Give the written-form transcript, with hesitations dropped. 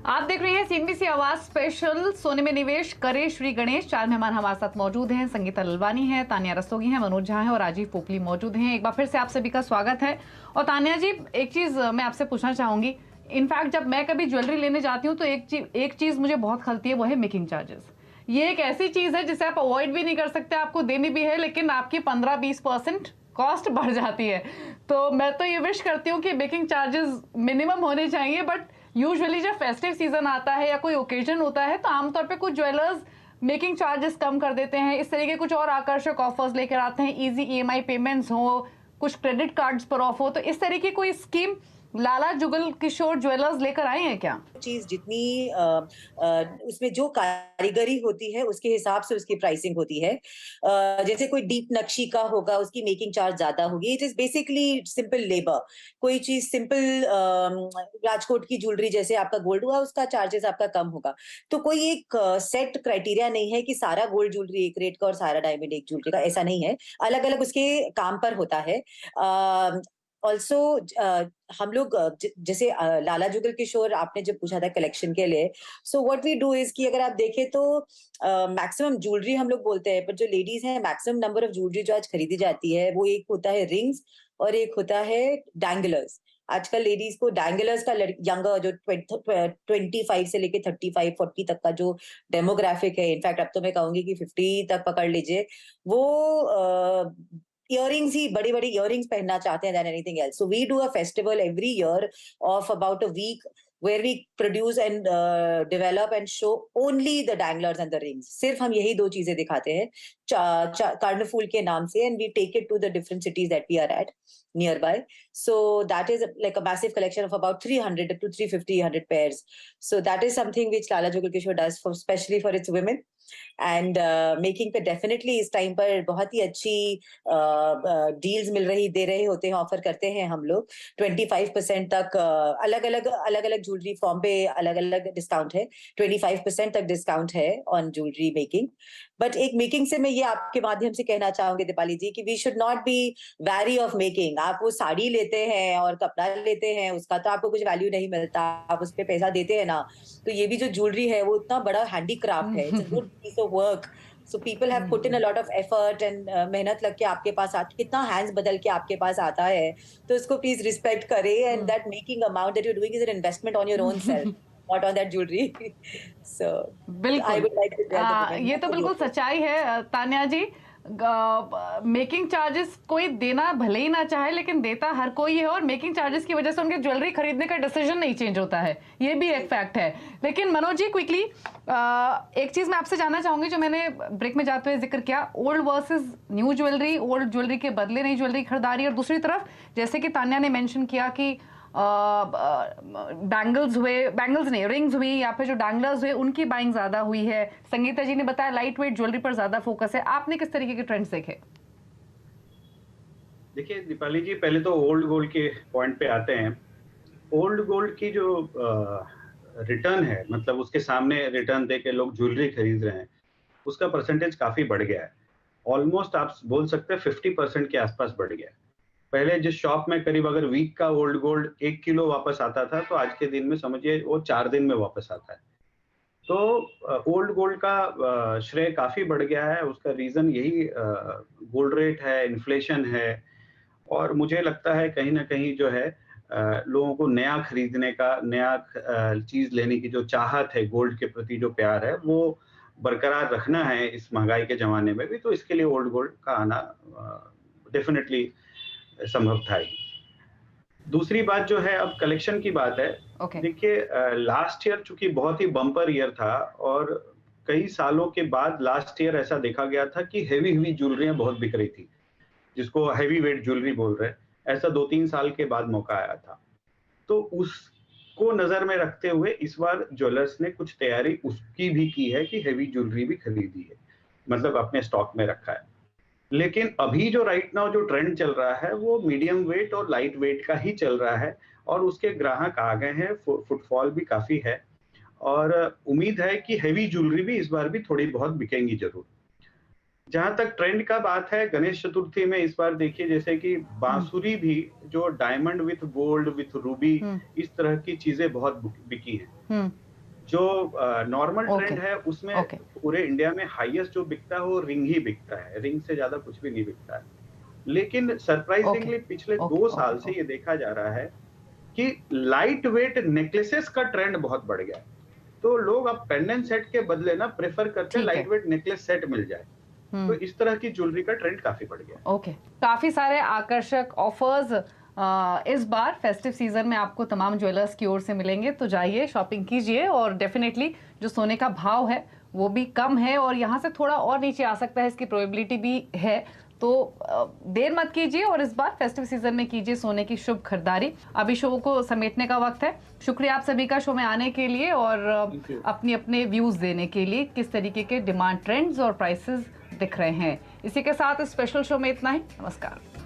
आप देख रहे हैं सीएनबीसी आवाज स्पेशल। सोने में निवेश करे श्री गणेश। 4 मेहमान हमारे साथ मौजूद हैं। संगीता ललवानी है, तानिया रस्तोगी है, मनोज झा है और राजीव पोपली मौजूद हैं। एक बार फिर से आप सभी का स्वागत है। और तानिया जी, एक चीज मैं आपसे पूछना चाहूंगी। इनफैक्ट जब मैं कभी ज्वेलरी लेने जाती हूँ तो एक चीज मुझे बहुत खलती है, वो है मेकिंग चार्जेस। ये एक ऐसी चीज है जिसे आप अवॉइड भी नहीं कर सकते, आपको देनी भी है, लेकिन आपकी 15-20% कॉस्ट बढ़ जाती है। तो मैं तो ये विश करती हूँ कि मेकिंग चार्जेस मिनिमम होने चाहिए, बट यूजुअली जब फेस्टिव सीजन आता है या कोई ओकेजन होता है तो आमतौर पे कुछ ज्वेलर्स मेकिंग चार्जेस कम कर देते हैं। इस तरीके कुछ और आकर्षक ऑफर्स लेकर आते हैं, इजी ईएमआई पेमेंट्स हो, कुछ क्रेडिट कार्ड्स पर ऑफ हो। तो इस तरीके कोई स्कीम लाला जुगल किशोर ज्वेलर्स लेकर आए हैं क्या? चीज जितनी उसमें जो कारीगरी होती है उसके हिसाब से उसकी प्राइसिंग होती है। जैसे कोई डीप नक्शी का होगा उसकी मेकिंग चार्ज ज्यादा होगी। It is basically simple labour. कोई चीज सिंपल राजकोट की ज्वेलरी जैसे आपका गोल्ड हुआ उसका चार्जेस आपका कम होगा। तो कोई एक सेट क्राइटेरिया नहीं है कि सारा गोल्ड ज्वेलरी एक रेट का और सारा डायमंड एक ज्वेलरी का, ऐसा नहीं है। अलग अलग उसके काम पर होता है। ऑल्सो हम लोग जैसे लाला जुगल किशोर आपने जब पूछा था कलेक्शन के लिए, so what we do is कि अगर आप देखें तो मैक्सिमम ज्वेलरी हम लोग बोलते हैं, पर जो लेडीज हैं मैक्सिमम नंबर ऑफ ज्वेलरी जो आज खरीदी जाती है वो एक होता है रिंग्स और एक होता है डैंगलर्स। आजकल लेडीज को डैंगलर्स का यंगर जो 25 से लेके 35-40 तक का जो डेमोग्राफिक है, इनफैक्ट अब तो मैं कहूंगी कि 50 तक पकड़ लीजिए, वो इयररिंग्स ही बड़ी बड़ी इयररिंग्स पहनना चाहते हैं than anything else. So we do a festival every year of about a week where we produce and develop and show only the danglers and the rings. सिर्फ हम यही दो चीजें दिखाते हैं कार्निफूल के नाम से, and we take it to the different cities that we are at nearby. So that is like a massive collection of about 300 to 350 pairs. So that is something which Lala Jugal Kishore does for especially for its women. And making पे definitely इस time पर बहुत ही अच्छी deals दे रहे होते हैं, offer करते हैं हम लोग। 25% तक अलग अलग ज्वेलरी फॉर्म पे अलग अलग डिस्काउंट है। 25% तक डिस्काउंट है ऑन ज्वेलरी मेकिंग। बट एक मेकिंग से मैं ये आपके माध्यम से कहना चाहूंगी दीपाली जी कि we should not be very of making. आप वो साड़ी लेते हैं और कपड़ा लेते हैं, उसका तो आपको कुछ वैल्यू नहीं मिलता, आप उस पर पैसा देते हैं ना। तो ये भी जो ज्वेलरी है वो इतना बड़ा हैंडीक्राफ्ट है, it's a good piece of work. So people have put in a lot of effort and मेहनत लग के आपके पास कितना हैंड्स बदल के आपके पास आता है। तो इसको प्लीज रिस्पेक्ट करें, and that making amount that you doing is an investment on your own self, not on that jewellery. So I बिल्कुल। Would like to tell the women ये तो बिल्कुल सच्चाई है तान्या जी। मेकिंग चार्जेस कोई देना भले ही ना चाहे, लेकिन देता हर कोई है, और मेकिंग चार्जेस की वजह से उनके ज्वेलरी खरीदने का डिसीजन नहीं चेंज होता है, ये भी एक फैक्ट है। लेकिन मनोज जी, क्विकली एक चीज मैं आपसे जानना चाहूंगी, जो मैंने ब्रेक में जाते हुए जिक्र किया, old versus new jewellery, old jewellery के बदले नई ज्वेलरी खरीदारी, और दूसरी तरफ जैसे कि तान्या ने मेंशन किया कि बैंगल्स हुए, बैंगल्स नहीं रिंग्स हुई, या फिर जो डैंगलर्स हुए उनकी बाइंग ज्यादा हुई है। संगीता जी ने बताया लाइट वेट ज्वेलरी पर ज्यादा फोकस है। आपने किस तरीके के ट्रेंड्स देखे? देखिए दीपाली जी, पहले तो ओल्ड गोल्ड के पॉइंट पे आते हैं। ओल्ड गोल्ड की जो रिटर्न है, मतलब उसके सामने रिटर्न दे के लोग ज्वेलरी खरीद रहे हैं, उसका परसेंटेज काफी बढ़ गया है। ऑलमोस्ट आप बोल सकते हैं 50% के आसपास बढ़ गया है। पहले जिस शॉप में करीब अगर वीक का ओल्ड गोल्ड 1 किलो वापस आता था, तो आज के दिन में समझिए वो 4 दिन में वापस आता है। तो ओल्ड गोल्ड का श्रेय काफी बढ़ गया है। उसका रीजन यही गोल्ड रेट है, इन्फ्लेशन है, और मुझे लगता है कहीं ना कहीं जो है लोगों को नया खरीदने का, नया चीज लेने की जो चाहत है, गोल्ड के प्रति जो प्यार है, वो बरकरार रखना है इस महंगाई के जमाने में भी। तो इसके लिए ओल्ड गोल्ड का आना डेफिनेटली संभव था ही। दूसरी बात जो है, अब कलेक्शन की बात है। ओके। देखिए लास्ट ईयर चूंकि बहुत ही बम्पर ईयर था, और कई सालों के बाद लास्ट ईयर ऐसा देखा गया था कि हेवी ज्वेलरियां बहुत बिक रही थी, जिसको हैवी वेट ज्वेलरी बोल रहे हैं। ऐसा 2-3 साल के बाद मौका आया था। तो उसको नजर में रखते हुए इस बार ज्वेलर्स ने कुछ तैयारी उसकी भी की है कि हैवी ज्वेलरी भी खरीदी है, मतलब अपने स्टॉक में रखा है। लेकिन अभी जो राइट नाउ जो ट्रेंड चल रहा है वो मीडियम वेट और लाइट वेट का ही चल रहा है, और उसके ग्राहक आ गए हैं, फुटफॉल भी काफी है, और उम्मीद है कि हैवी ज्वेलरी भी इस बार भी थोड़ी बहुत बिकेंगी जरूर। जहां तक ट्रेंड का बात है, गणेश चतुर्थी में इस बार देखिए जैसे कि बांसुरी भी जो diamond with gold with Ruby, इस तरह की चीजें बहुत बिकी हैं। जो नॉर्मल Okay. ट्रेंड है उसमें Okay. पूरे इंडिया में हाईएस्ट जो बिकता है वो रिंग ही बिकता है, रिंग से ज्यादा कुछ भी नहीं बिकता है। लेकिन सरप्राइजिंगली पिछले Okay. 2 साल Okay. से ये देखा जा रहा है कि लाइट वेट नेकलेसेस का ट्रेंड बहुत बढ़ गया है। तो लोग अब पेंडेंट सेट के बदले ना प्रेफर करते हैं ठीक है। लाइट वेट नेकलेस सेट मिल जाए। तो इस तरह की ज्वेलरी का ट्रेंड काफी बढ़ गया है। ओके, काफी सारे आकर्षक ऑफर्स इस बार फेस्टिव सीजन में आपको तमाम ज्वेलर्स की ओर से मिलेंगे, तो जाइए शॉपिंग कीजिए। और डेफिनेटली जो सोने का भाव है वो भी कम है और यहाँ से थोड़ा और नीचे आ सकता है, इसकी प्रोबेबिलिटी भी है। तो देर मत कीजिए और इस बार फेस्टिव सीजन में कीजिए सोने की शुभ खरीदारी। अभी शो को समेटने का वक्त है। शुक्रिया आप सभी का शो में आने के लिए और अपने अपने व्यूज देने के लिए, किस तरीके के डिमांड ट्रेंड्स और प्राइसेस दिख रहे हैं। इसी के साथ इस स्पेशल शो में इतना ही। नमस्कार।